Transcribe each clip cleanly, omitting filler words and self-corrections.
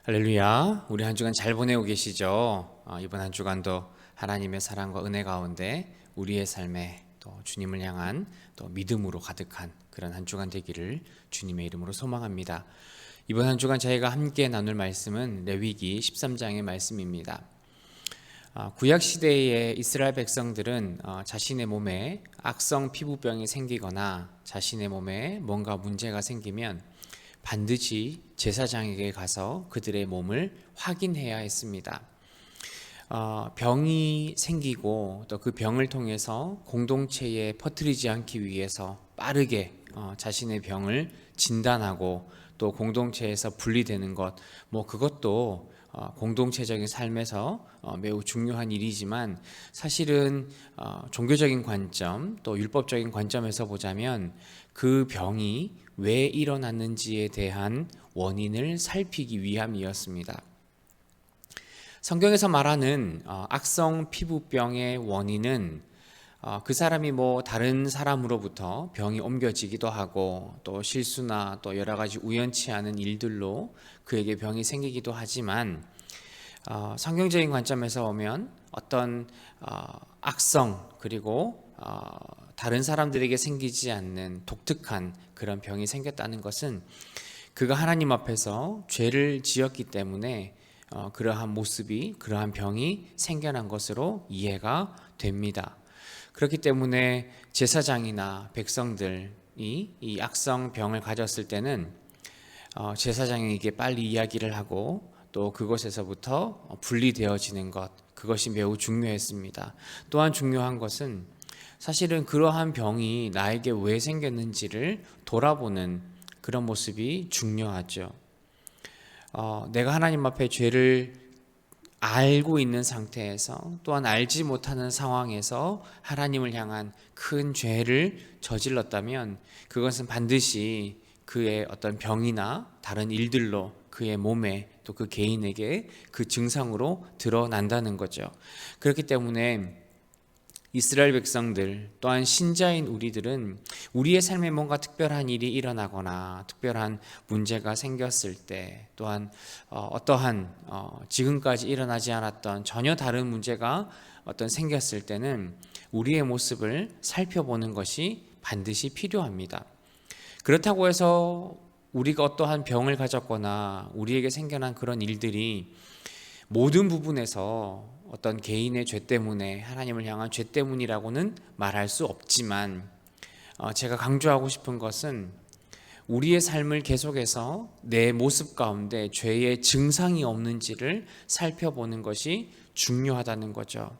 할렐루야. 우리 한 주간 잘 보내고 계시죠? 이번 한 주간도 하나님의 사랑과 은혜 가운데 우리의 삶에 또 주님을 향한 또 믿음으로 가득한 그런 한 주간 되기를 주님의 이름으로 소망합니다. 이번 한 주간 저희가 함께 나눌 말씀은 레위기 13장의 말씀입니다. 구약 시대의 이스라엘 백성들은 자신의 몸에 악성 피부병이 생기거나 자신의 몸에 뭔가 문제가 생기면 반드시 제사장에게 가서 그들의 몸을 확인해야 했습니다. 병이 생기고 또 그 병을 통해서 공동체에 퍼뜨리지 않기 위해서 빠르게 자신의 병을 진단하고 또 공동체에서 분리되는 것, 그것도 공동체적인 삶에서 매우 중요한 일이지만 사실은 종교적인 관점 또 율법적인 관점에서 보자면 그 병이 왜 일어났는지에 대한 원인을 살피기 위함이었습니다. 성경에서 말하는 악성 피부병의 원인은 그 사람이 다른 사람으로부터 병이 옮겨지기도 하고 또 실수나 또 여러 가지 우연치 않은 일들로 그에게 병이 생기기도 하지만 성경적인 관점에서 보면 어떤 악성 그리고 다른 사람들에게 생기지 않는 독특한 그런 병이 생겼다는 것은 그가 하나님 앞에서 죄를 지었기 때문에 그러한 모습이 그러한 병이 생겨난 것으로 이해가 됩니다. 그렇기 때문에 제사장이나 백성들이 이 악성 병을 가졌을 때는 제사장에게 빨리 이야기를 하고 또 그것에서부터 분리되어지는 것, 그것이 매우 중요했습니다. 또한 중요한 것은 사실은 그러한 병이 나에게 왜 생겼는지를 돌아보는 그런 모습이 중요하죠. 내가 하나님 앞에 죄를 알고 있는 상태에서 또한 알지 못하는 상황에서 하나님을 향한 큰 죄를 저질렀다면 그것은 반드시 그의 어떤 병이나 다른 일들로 그의 몸에 또 그 개인에게 그 증상으로 드러난다는 거죠. 그렇기 때문에 이스라엘 백성들 또한 신자인 우리들은 우리의 삶에 뭔가 특별한 일이 일어나거나 특별한 문제가 생겼을 때 또한 어떠한 지금까지 일어나지 않았던 전혀 다른 문제가 생겼을 때는 우리의 모습을 살펴보는 것이 반드시 필요합니다. 그렇다고 해서 우리가 어떠한 병을 가졌거나 우리에게 생겨난 그런 일들이 모든 부분에서 어떤 개인의 죄 때문에 하나님을 향한 죄 때문이라고는 말할 수 없지만 제가 강조하고 싶은 것은 우리의 삶을 계속해서 내 모습 가운데 죄의 증상이 없는지를 살펴보는 것이 중요하다는 거죠.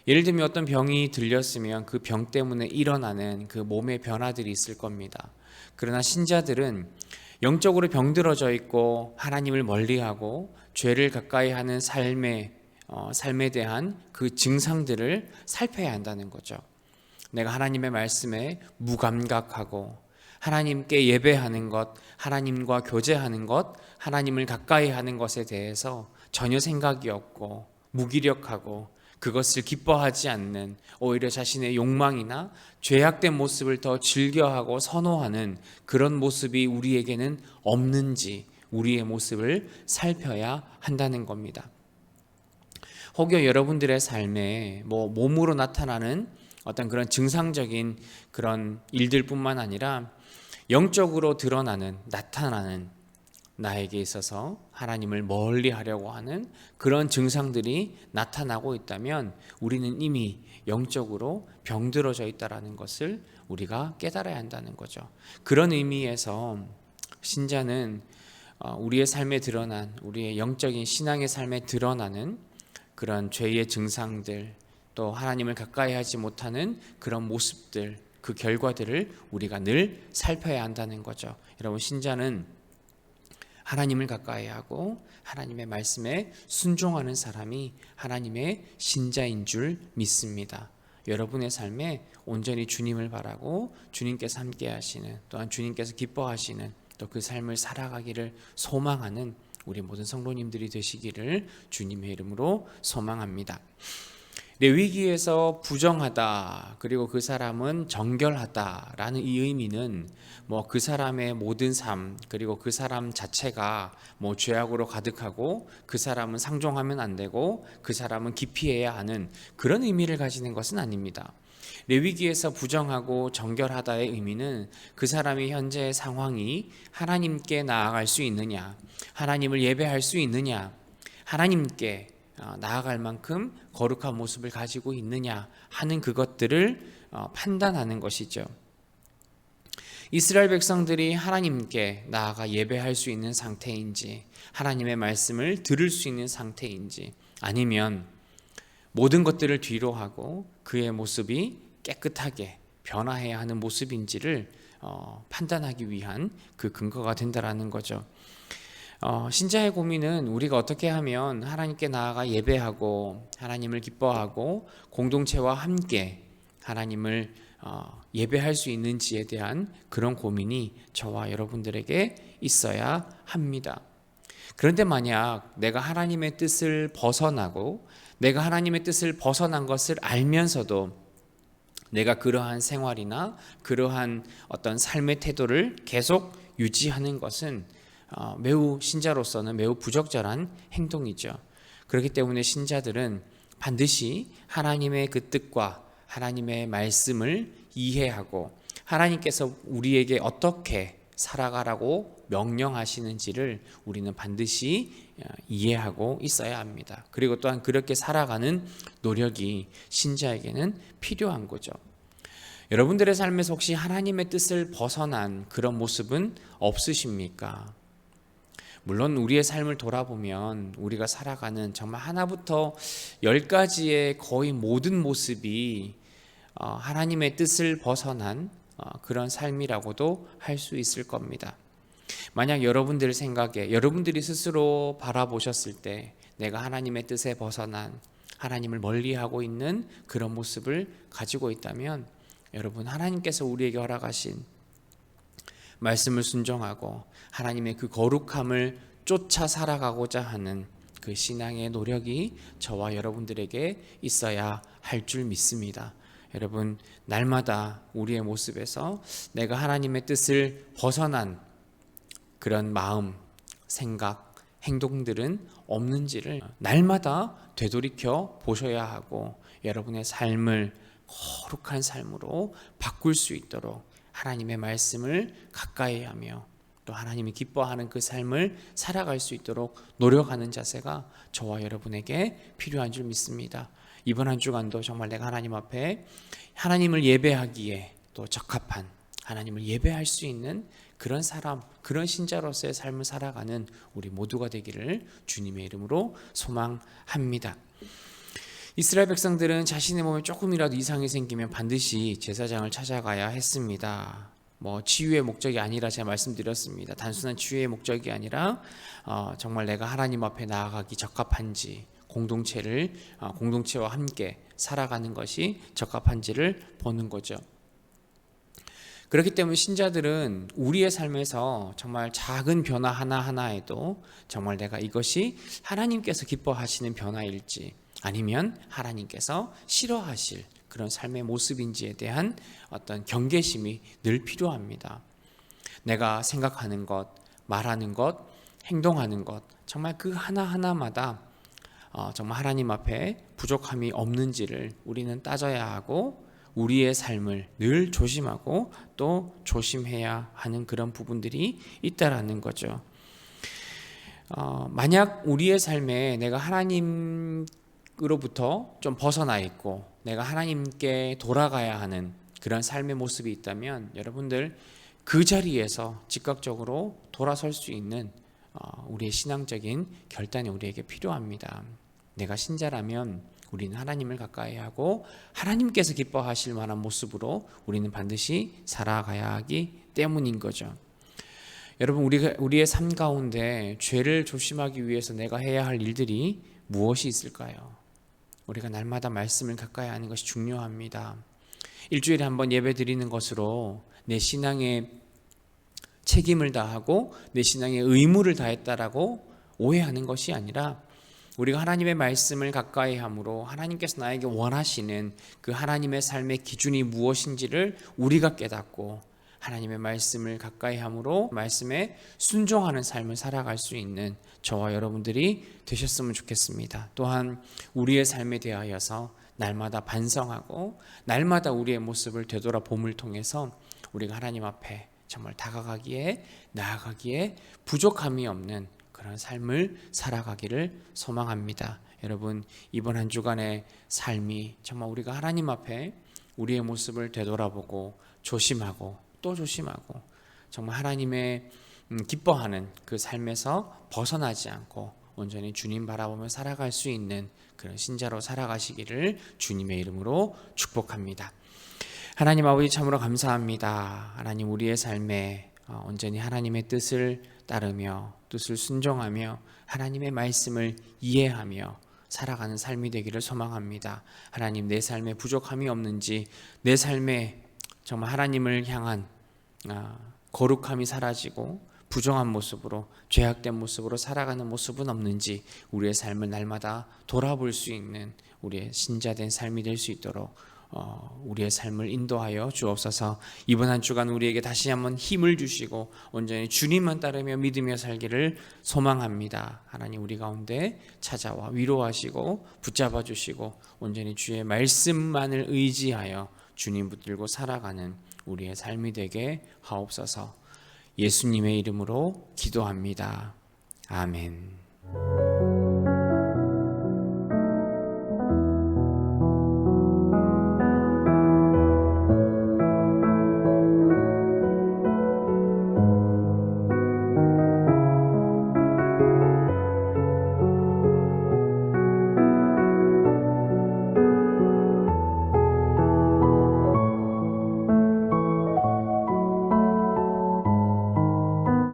예를 들면 어떤 병이 들렸으면 그 병 때문에 일어나는 그 몸의 변화들이 있을 겁니다. 그러나 신자들은 영적으로 병들어져 있고 하나님을 멀리하고 죄를 가까이 하는 삶에 대한 그 증상들을 살펴야 한다는 거죠. 내가 하나님의 말씀에 무감각하고 하나님께 예배하는 것, 하나님과 교제하는 것, 하나님을 가까이 하는 것에 대해서 전혀 생각이 없고 무기력하고 그것을 기뻐하지 않는 오히려 자신의 욕망이나 죄악된 모습을 더 즐겨하고 선호하는 그런 모습이 우리에게는 없는지 우리의 모습을 살펴야 한다는 겁니다. 혹여 여러분들의 삶에 몸으로 나타나는 어떤 그런 증상적인 그런 일들뿐만 아니라 영적으로 드러나는 나타나는 나에게 있어서 하나님을 멀리 하려고 하는 그런 증상들이 나타나고 있다면 우리는 이미 영적으로 병들어져 있다는 것을 우리가 깨달아야 한다는 거죠. 그런 의미에서 신자는 우리의 삶에 드러난 우리의 영적인 신앙의 삶에 드러나는 그런 죄의 증상들 또 하나님을 가까이 하지 못하는 그런 모습들 그 결과들을 우리가 늘 살펴야 한다는 거죠. 여러분 신자는 하나님을 가까이 하고 하나님의 말씀에 순종하는 사람이 하나님의 신자인 줄 믿습니다. 여러분의 삶에 온전히 주님을 바라고 주님께서 함께 하시는 또한 주님께서 기뻐하시는 또 그 삶을 살아가기를 소망하는 우리 모든 성도님들이 되시기를 주님의 이름으로 소망합니다. 레위기에서 부정하다, 그리고 그 사람은 정결하다라는 이 의미는 뭐 그 사람의 모든 삶, 그리고 그 사람 자체가 뭐 죄악으로 가득하고 그 사람은 상종하면 안 되고 그 사람은 기피해야 하는 그런 의미를 가지는 것은 아닙니다. 레위기에서 부정하고 정결하다의 의미는 그 사람이 현재의 상황이 하나님께 나아갈 수 있느냐, 하나님을 예배할 수 있느냐, 하나님께 나아갈 만큼 거룩한 모습을 가지고 있느냐 하는 그것들을 판단하는 것이죠. 이스라엘 백성들이 하나님께 나아가 예배할 수 있는 상태인지, 하나님의 말씀을 들을 수 있는 상태인지, 아니면 모든 것들을 뒤로 하고 그의 모습이 깨끗하게 변화해야 하는 모습인지를 판단하기 위한 그 근거가 된다라는 거죠. 신자의 고민은 우리가 어떻게 하면 하나님께 나아가 예배하고 하나님을 기뻐하고 공동체와 함께 하나님을 예배할 수 있는지에 대한 그런 고민이 저와 여러분들에게 있어야 합니다. 그런데 만약 내가 하나님의 뜻을 벗어나고 내가 하나님의 뜻을 벗어난 것을 알면서도 내가 그러한 생활이나 그러한 어떤 삶의 태도를 계속 유지하는 것은 매우 신자로서는 매우 부적절한 행동이죠. 그렇기 때문에 신자들은 반드시 하나님의 그 뜻과 하나님의 말씀을 이해하고 하나님께서 우리에게 어떻게 살아가라고 명령하시는지를 우리는 반드시 이해하고 있어야 합니다. 그리고 또한 그렇게 살아가는 노력이 신자에게는 필요한 거죠. 여러분들의 삶에서 혹시 하나님의 뜻을 벗어난 그런 모습은 없으십니까? 물론 우리의 삶을 돌아보면 우리가 살아가는 정말 하나부터 10가지의 거의 모든 모습이 하나님의 뜻을 벗어난 그런 삶이라고도 할 수 있을 겁니다. 만약 여러분들 생각에 여러분들이 스스로 바라보셨을 때 내가 하나님의 뜻에 벗어난 하나님을 멀리하고 있는 그런 모습을 가지고 있다면 여러분, 하나님께서 우리에게 허락하신 말씀을 순종하고 하나님의 그 거룩함을 쫓아 살아가고자 하는 그 신앙의 노력이 저와 여러분들에게 있어야 할 줄 믿습니다. 여러분, 날마다 우리의 모습에서 내가 하나님의 뜻을 벗어난 그런 마음, 생각, 행동들은 없는지를 날마다 되돌이켜 보셔야 하고 여러분의 삶을 거룩한 삶으로 바꿀 수 있도록 하나님의 말씀을 가까이 하며 또 하나님이 기뻐하는 그 삶을 살아갈 수 있도록 노력하는 자세가 저와 여러분에게 필요한 줄 믿습니다. 이번 한 주간도 정말 내가 하나님 앞에 하나님을 예배하기에 또 적합한 하나님을 예배할 수 있는 그런 사람, 그런 신자로서의 삶을 살아가는 우리 모두가 되기를 주님의 이름으로 소망합니다. 이스라엘 백성들은 자신의 몸에 조금이라도 이상이 생기면 반드시 제사장을 찾아가야 했습니다. 치유의 목적이 아니라 제가 말씀드렸습니다. 단순한 치유의 목적이 아니라 정말 내가 하나님 앞에 나아가기 적합한지, 공동체와 함께 살아가는 것이 적합한지를 보는 거죠. 그렇기 때문에 신자들은 우리의 삶에서 정말 작은 변화 하나하나에도 정말 내가 이것이 하나님께서 기뻐하시는 변화일지 아니면 하나님께서 싫어하실 그런 삶의 모습인지에 대한 어떤 경계심이 늘 필요합니다. 내가 생각하는 것, 말하는 것, 행동하는 것, 정말 그 하나하나마다 정말 하나님 앞에 부족함이 없는지를 우리는 따져야 하고 우리의 삶을 늘 조심하고 또 조심해야 하는 그런 부분들이 있다라는 거죠. 만약 우리의 삶에 내가 하나님으로부터 좀 벗어나 있고 내가 하나님께 돌아가야 하는 그런 삶의 모습이 있다면 여러분들 그 자리에서 즉각적으로 돌아설 수 있는 우리의 신앙적인 결단이 우리에게 필요합니다. 내가 신자라면 우리는 하나님을 가까이 하고 하나님께서 기뻐하실 만한 모습으로 우리는 반드시 살아가야 하기 때문인 거죠. 여러분, 우리의 삶 가운데 죄를 조심하기 위해서 내가 해야 할 일들이 무엇이 있을까요? 우리가 날마다 말씀을 가까이 하는 것이 중요합니다. 일주일에 한번 예배 드리는 것으로 내 신앙의 책임을 다하고 내 신앙의 의무를 다했다라고 오해하는 것이 아니라 우리가 하나님의 말씀을 가까이 함으로 하나님께서 나에게 원하시는 그 하나님의 삶의 기준이 무엇인지를 우리가 깨닫고 하나님의 말씀을 가까이 함으로 말씀에 순종하는 삶을 살아갈 수 있는 저와 여러분들이 되셨으면 좋겠습니다. 또한 우리의 삶에 대하여서 날마다 반성하고 날마다 우리의 모습을 되돌아봄을 통해서 우리가 하나님 앞에 정말 다가가기에 나아가기에 부족함이 없는 그런 삶을 살아가기를 소망합니다. 여러분, 이번 한 주간의 삶이 정말 우리가 하나님 앞에 우리의 모습을 되돌아보고 조심하고 또 조심하고 정말 하나님의 기뻐하는 그 삶에서 벗어나지 않고 온전히 주님 바라보며 살아갈 수 있는 그런 신자로 살아가시기를 주님의 이름으로 축복합니다. 하나님 아버지, 참으로 감사합니다. 하나님, 우리의 삶에 온전히 하나님의 뜻을 따르며 뜻을 순종하며 하나님의 말씀을 이해하며 살아가는 삶이 되기를 소망합니다. 하나님, 내 삶에 부족함이 없는지, 내 삶에 정말 하나님을 향한 거룩함이 사라지고 부정한 모습으로, 죄악된 모습으로 살아가는 모습은 없는지 우리의 삶을 날마다 돌아볼 수 있는 우리의 신자된 삶이 될 수 있도록 우리의 삶을 인도하여 주옵소서. 이번 한 주간 우리에게 다시 한번 힘을 주시고 온전히 주님만 따르며 믿으며 살기를 소망합니다. 하나님, 우리 가운데 찾아와 위로하시고 붙잡아 주시고 온전히 주의 말씀만을 의지하여 주님 붙들고 살아가는 우리의 삶이 되게 하옵소서. 예수님의 이름으로 기도합니다. 아멘.